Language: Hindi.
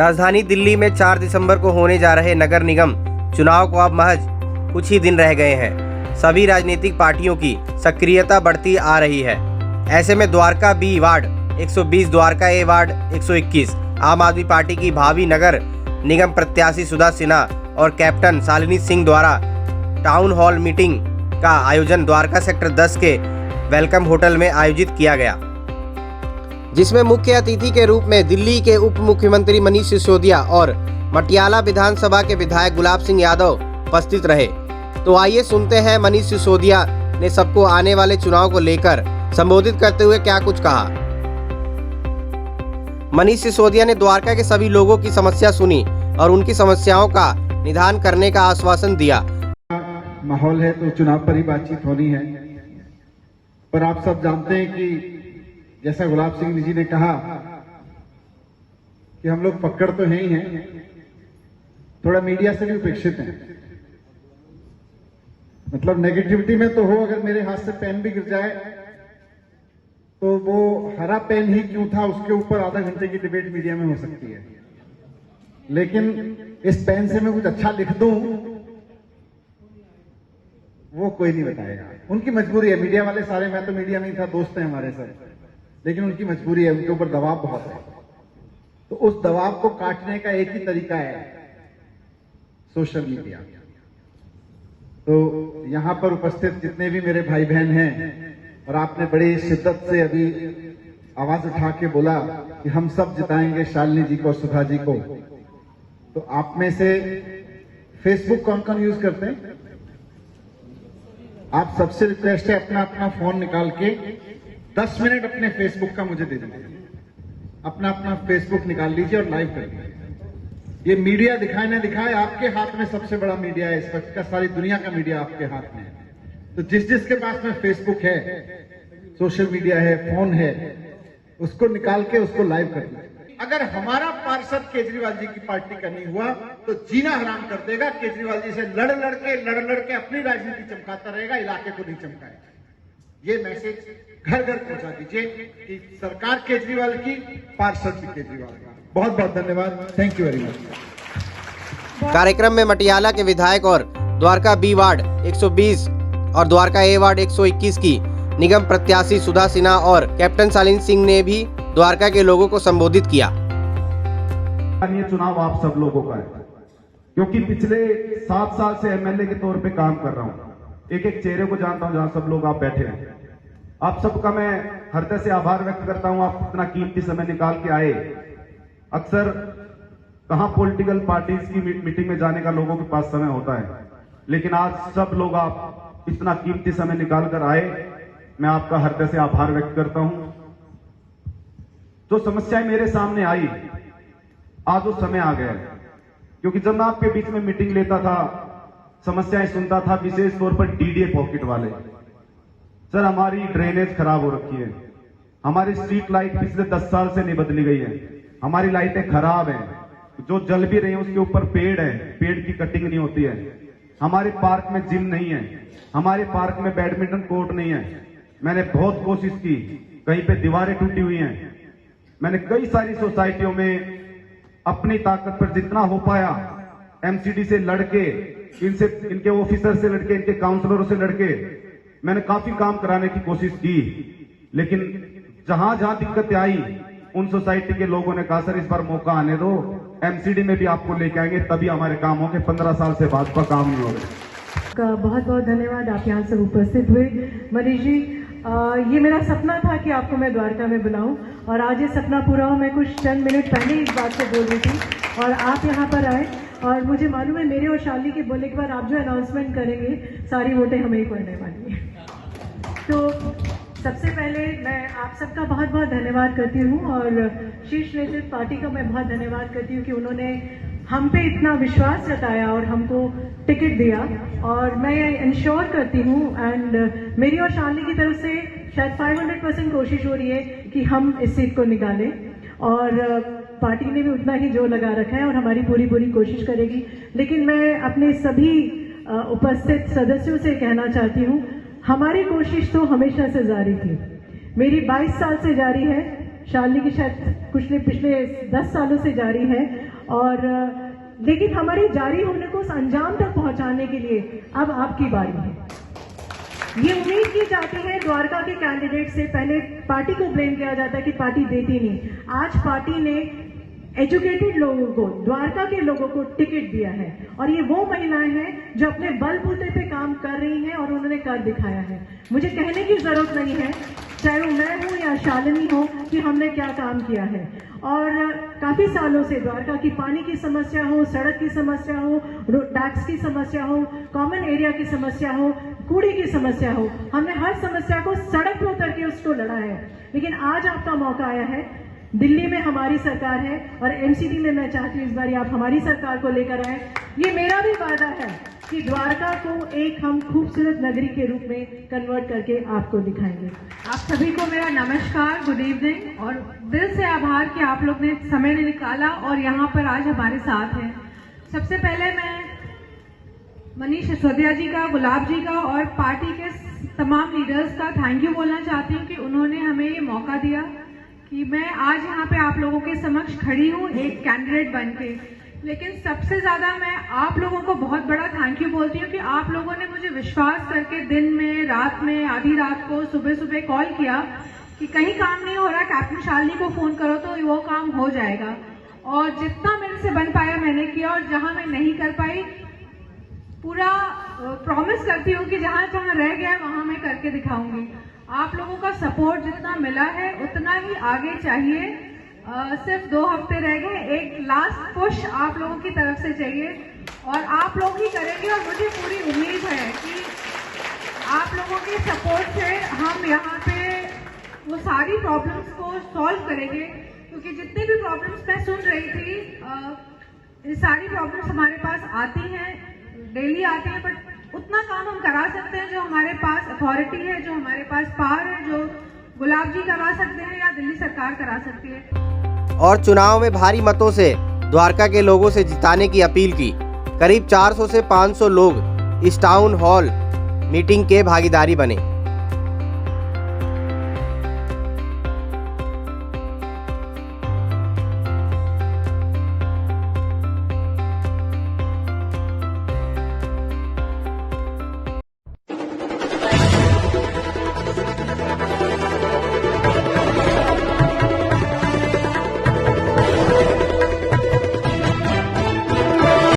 राजधानी दिल्ली में 4 दिसंबर को होने जा रहे नगर निगम चुनाव को अब महज कुछ ही दिन रह गए हैं। सभी राजनीतिक पार्टियों की सक्रियता बढ़ती आ रही है। ऐसे में द्वारका बी वार्ड 120, द्वारका ए वार्ड 121 आम आदमी पार्टी की भावी नगर निगम प्रत्याशी सुधा सिन्हा और कैप्टन शालिनी सिंह द्वारा टाउन हॉल मीटिंग का आयोजन द्वारका सेक्टर 10 के वेलकम होटल में आयोजित किया गया, जिसमें मुख्य अतिथि के रूप में दिल्ली के उप मुख्यमंत्री मनीष सिसोदिया और मटियाला विधानसभा के विधायक गुलाब सिंह यादव उपस्थित रहे। तो आइए सुनते हैं मनीष सिसोदिया ने सबको आने वाले चुनाव को लेकर संबोधित करते हुए क्या कुछ कहा। मनीष सिसोदिया ने द्वारका के सभी लोगों की समस्या सुनी और उनकी समस्याओं का निदान करने का आश्वासन दिया। माहौल है तो चुनाव पर ही बातचीत होनी है, पर आप सब जानते हैं कि जैसा गुलाब सिंह जी ने कहा कि हम लोग पकड़ तो हैं ही हैं, थोड़ा मीडिया से भी उपेक्षित हैं। मतलब नेगेटिविटी में तो हो, अगर मेरे हाथ से पेन भी गिर जाए तो वो हरा पेन ही क्यों था, उसके ऊपर आधा घंटे की डिबेट मीडिया में हो सकती है। लेकिन इस पेन से मैं कुछ अच्छा लिख दूं वो कोई नहीं बताएगा। उनकी मजबूरी है, मीडिया वाले सारे, मैं तो मीडिया में ही था, दोस्त हैं हमारे सर, लेकिन उनकी मजबूरी है, उनके ऊपर दबाव बहुत है। तो उस दबाव को काटने का एक ही तरीका है, सोशल मीडिया। तो यहां पर उपस्थित जितने भी मेरे भाई बहन हैं, और आपने बड़ी शिद्दत से अभी आवाज उठा के बोला कि हम सब जिताएंगे शालिनी जी को और सुधा जी को, तो आप में से फेसबुक कौन कौन यूज करते हैं? आप सबसे रिक्वेस्ट है अपना अपना फोन निकाल के 10 मिनट अपने फेसबुक का मुझे दे दीजिए। अपना अपना फेसबुक निकाल लीजिए और लाइव कर दीजिए। ये मीडिया दिखाए ना दिखाए, आपके हाथ में सबसे बड़ा मीडिया है इस वक्त का, सारी दुनिया का मीडिया आपके हाथ में है। तो जिस जिसके पास में फेसबुक है, सोशल मीडिया है, फोन है, उसको निकाल के उसको लाइव कर दीजिए। अगर हमारा पार्षद केजरीवाल जी की पार्टी का नहीं हुआ तो जीना हराम कर देगा। केजरीवाल जी से लड़ लड़ के अपनी राजनीति चमकाता रहेगा, इलाके को नहीं चमकाएगा। ये मैसेज घर घर पहुंचा दीजिए कि सरकार केजरीवाल की, पार्षद भी केजरीवाल का। बहुत बहुत धन्यवाद, थैंक यू वेरी मच। कार्यक्रम में मटियाला के विधायक और द्वारका बी वार्ड 120 और द्वारका ए वार्ड 121 की निगम प्रत्याशी सुधा सिन्हा और कैप्टन शालिनी सिंह ने भी द्वारका के लोगों को संबोधित किया। ये चुनाव आप सब लोगों का है, क्योंकि पिछले 7 साल से एमएलए के तौर पे काम कर रहा हूं, एक एक चेहरे को जानता हूं जहां सब लोग आप बैठे हैं। आप सबका मैं हृदय से आभार व्यक्त करता हूं, आप इतना कीमती समय निकाल के आए। अक्सर कहां पॉलिटिकल पार्टीज की मीटिंग में जाने का लोगों के पास समय होता है, लेकिन आज सब लोग आप इतना कीमती समय निकाल कर आए, मैं आपका हृदय से आभार व्यक्त करता हूं। जो समस्याएं मेरे सामने आई, आज वो समय आ गया है, क्योंकि जब मैं आपके बीच में मीटिंग लेता था, समस्याएं सुनता था, विशेष तौर पर डीडीए पॉकेट वाले। सर, हमारी ड्रेनेज खराब हो रखी है, हमारी स्ट्रीट लाइट पिछले 10 साल से नहीं बदली गई है, हमारी लाइटें खराब हैं, जो जल भी रही है उसके ऊपर पेड़ है, पेड़ की कटिंग नहीं होती है, हमारे पार्क में जिम नहीं है, हमारे पार्क में बैडमिंटन कोर्ट नहीं है। मैंने बहुत कोशिश की, कहीं पे दीवारें टूटी हुई हैं। मैंने कई सारी सोसाइटियों में अपनी ताकत पर जितना हो पाया एमसीडी से लड़के, इनसे, इनके ऑफिसर से लड़के, इनके काउंसलरों से लड़के मैंने काफी काम कराने की कोशिश की, लेकिन जहां जहां दिक्कतें आई उन सोसाइटी के लोगों ने कहा सर इस बार मौका आने दो, एमसीडी में भी आपको लेके आएंगे, तभी हमारे काम होंगे, 15 साल से भाजपा काम नहीं हो रहे। का बहुत बहुत धन्यवाद, आप यहाँ सब उपस्थित हुए। मनीष जी, ये मेरा सपना था कि आपको मैं द्वारका में बुलाऊं, और आज ये सपना पूरा हो। मैं कुछ चंद मिनट पहले इस बात से बोल रही थी और आप यहाँ पर आए, और मुझे मालूम है मेरे और शाली के बोलने के बाद आप जो अनाउंसमेंट करेंगे सारी वोटें हमें ही पड़ने वाली है। तो सबसे पहले मैं आप सबका बहुत बहुत धन्यवाद करती हूँ, और शीर्ष नेतृत्व पार्टी का मैं बहुत धन्यवाद करती हूँ कि उन्होंने हम पे इतना विश्वास जताया और हमको टिकट दिया। और मैं इंश्योर करती हूँ, एंड मेरी और शालिनी की तरफ से शायद 500% कोशिश हो रही है कि हम इस सीट को निकालें, और पार्टी ने भी उतना ही जोर लगा रखा है और हमारी पूरी कोशिश करेगी। लेकिन मैं अपने सभी उपस्थित सदस्यों से कहना चाहती हूँ, हमारी कोशिश तो हमेशा से जारी थी, मेरी 22 साल से जारी है, शालिनी की शायद कुछ नहीं पिछले 10 सालों से जारी है, और लेकिन हमारे जारी होने को उस अंजाम तक पहुंचाने के लिए अब आपकी बारी है। ये उम्मीद की जाती है द्वारका के कैंडिडेट से, पहले पार्टी को ब्लेम किया जाता है कि पार्टी देती नहीं। आज पार्टी ने एजुकेटेड लोगों को, द्वारका के लोगों को टिकट दिया है और ये वो महिलाएं हैं जो अपने बलबूते पे काम कर रही हैं और उन्होंने कर दिखाया है। मुझे कहने की जरूरत नहीं है, चाहे वो मैं हूं या शालिनी हो, कि हमने क्या काम किया है। और काफी सालों से द्वारका की पानी की समस्या हो, सड़क की समस्या हो, टैक्स की समस्या हो, कॉमन एरिया की समस्या हो, कूड़े की समस्या हो, हमने हर समस्या को सड़क पर उतर के उसको लड़ा है। लेकिन आज आपका मौका आया है। दिल्ली में हमारी सरकार है और एमसीडी में मैं चाहती हूँ इस बार आप हमारी सरकार को लेकर आए। ये मेरा भी वादा है कि द्वारका को एक हम खूबसूरत नगरी के रूप में कन्वर्ट करके आपको दिखाएंगे। आप सभी को मेरा नमस्कार, गुड इवनिंग और दिल से आभार कि आप लोग ने समय निकाला और यहाँ पर आज हमारे साथ हैं। सबसे पहले मैं मनीष सिसोदिया जी का, गुलाब जी का और पार्टी के तमाम लीडर्स का थैंक यू बोलना चाहती हूँ कि उन्होंने हमें ये मौका दिया कि मैं आज यहाँ पे आप लोगों के समक्ष खड़ी हूँ एक कैंडिडेट बनके। लेकिन सबसे ज्यादा मैं आप लोगों को बहुत बड़ा थैंक यू बोलती हूँ कि आप लोगों ने मुझे विश्वास करके दिन में, रात में, आधी रात को, सुबह सुबह कॉल किया कि कहीं काम नहीं हो रहा, कैप्टन शालिनी को फोन करो तो वो काम हो जाएगा। और जितना मेरे से बन पाया मैंने किया और जहां मैं नहीं कर पाई पूरा प्रॉमिस करती हूँ कि जहां जहां रह गया वहां मैं करके दिखाऊंगी। आप लोगों का सपोर्ट जितना मिला है उतना ही आगे चाहिए। सिर्फ 2 हफ्ते रह गए, एक लास्ट पुश आप लोगों की तरफ से चाहिए और आप लोग ही करेंगे और मुझे पूरी उम्मीद है कि आप लोगों के सपोर्ट से हम यहाँ पे वो सारी प्रॉब्लम्स को सॉल्व करेंगे। क्योंकि जितनी भी प्रॉब्लम्स मैं सुन रही थी, ये सारी प्रॉब्लम्स हमारे पास आती हैं, डेली आती हैं, बट उतना काम हम करा सकते हैं जो हमारे पास अथॉरिटी है, जो हमारे पास पावर है, जो गुलाब जी करा सकते हैं या दिल्ली सरकार करा सकती है। और चुनाव में भारी मतों से द्वारका के लोगों से जिताने की अपील की। करीब 400 से 500 लोग इस टाउन हॉल मीटिंग के भागीदारी बने।